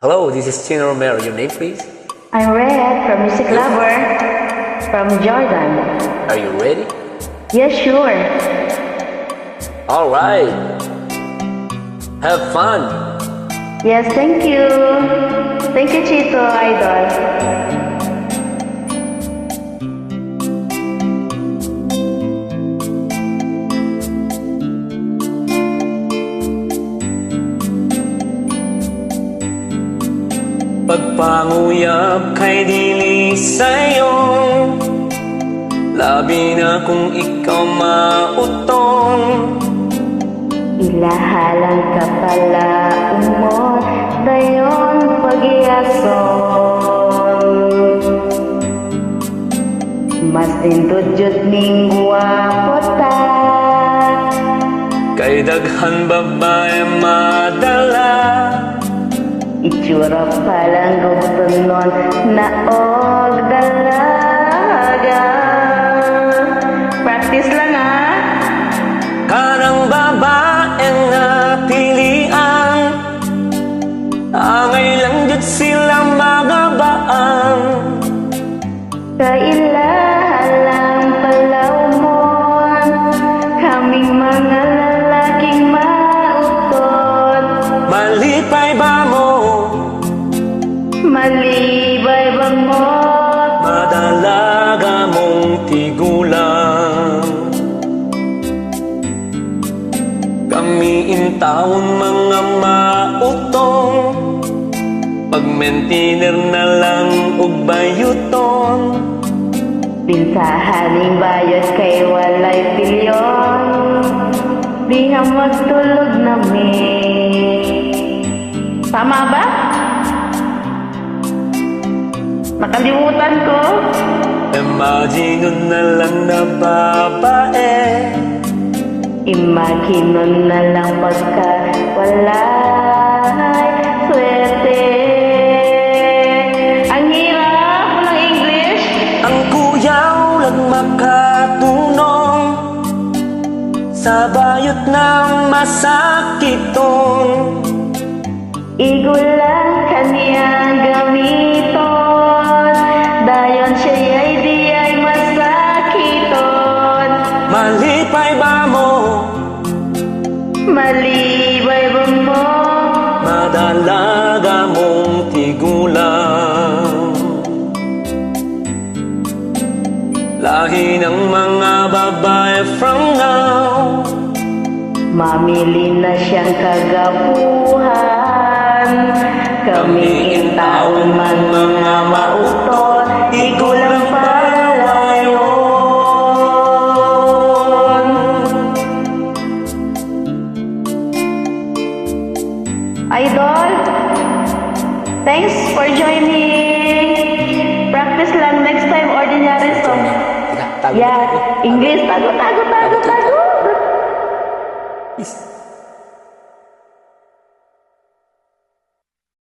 Hello, this is Chino Romero. Your name, please? I'm Red from Music Lover from Jordan. Are you ready? Yes, sure. All right. Have fun. Yes, thank you. Thank you, Chito, Idol. Pagpanguyap kay dili sa'yo, labi na kung ikaw mautong. Ilahalang ka pala umot, dayon pag-iason. Mas tindudjot ning guwapo ta. Kay daghan babae madala, Itsura palang gusto nun na og dalaga. Practice lang karang babaeng napilian, angay lang jud sila magabaan. Kailangan palawmon, kaming mga lalaking mautot. Malipay ba mo? Malibay ba mo? Madalaga mong tigulang. Kami intaon mga mautong, pag-maintainer na lang og bayuton. Pinsahaning bayot kay walay pilyon, diha magtulog namin. Tama ba? Nakalimutan ko. Imagine na lang na babae, Imagine na lang pagka walay swerte. Ang hirap ng English. ang kuyaw lang makatunong sa bayot ng masakiton. Igulang kaniyang gamiton, dayon siya'y di ay masakiton. Malipay ba mo? Malibay ba mo? Madalaga mong tigulang. Lahi ng mga babae from now, Mamili na siyang kagapuhan. Kami intaon man mga mautot, igulang palayon. Idol, thanks for joining. Practice lang next time, ordinary song. Yeah, English, tago. Peace.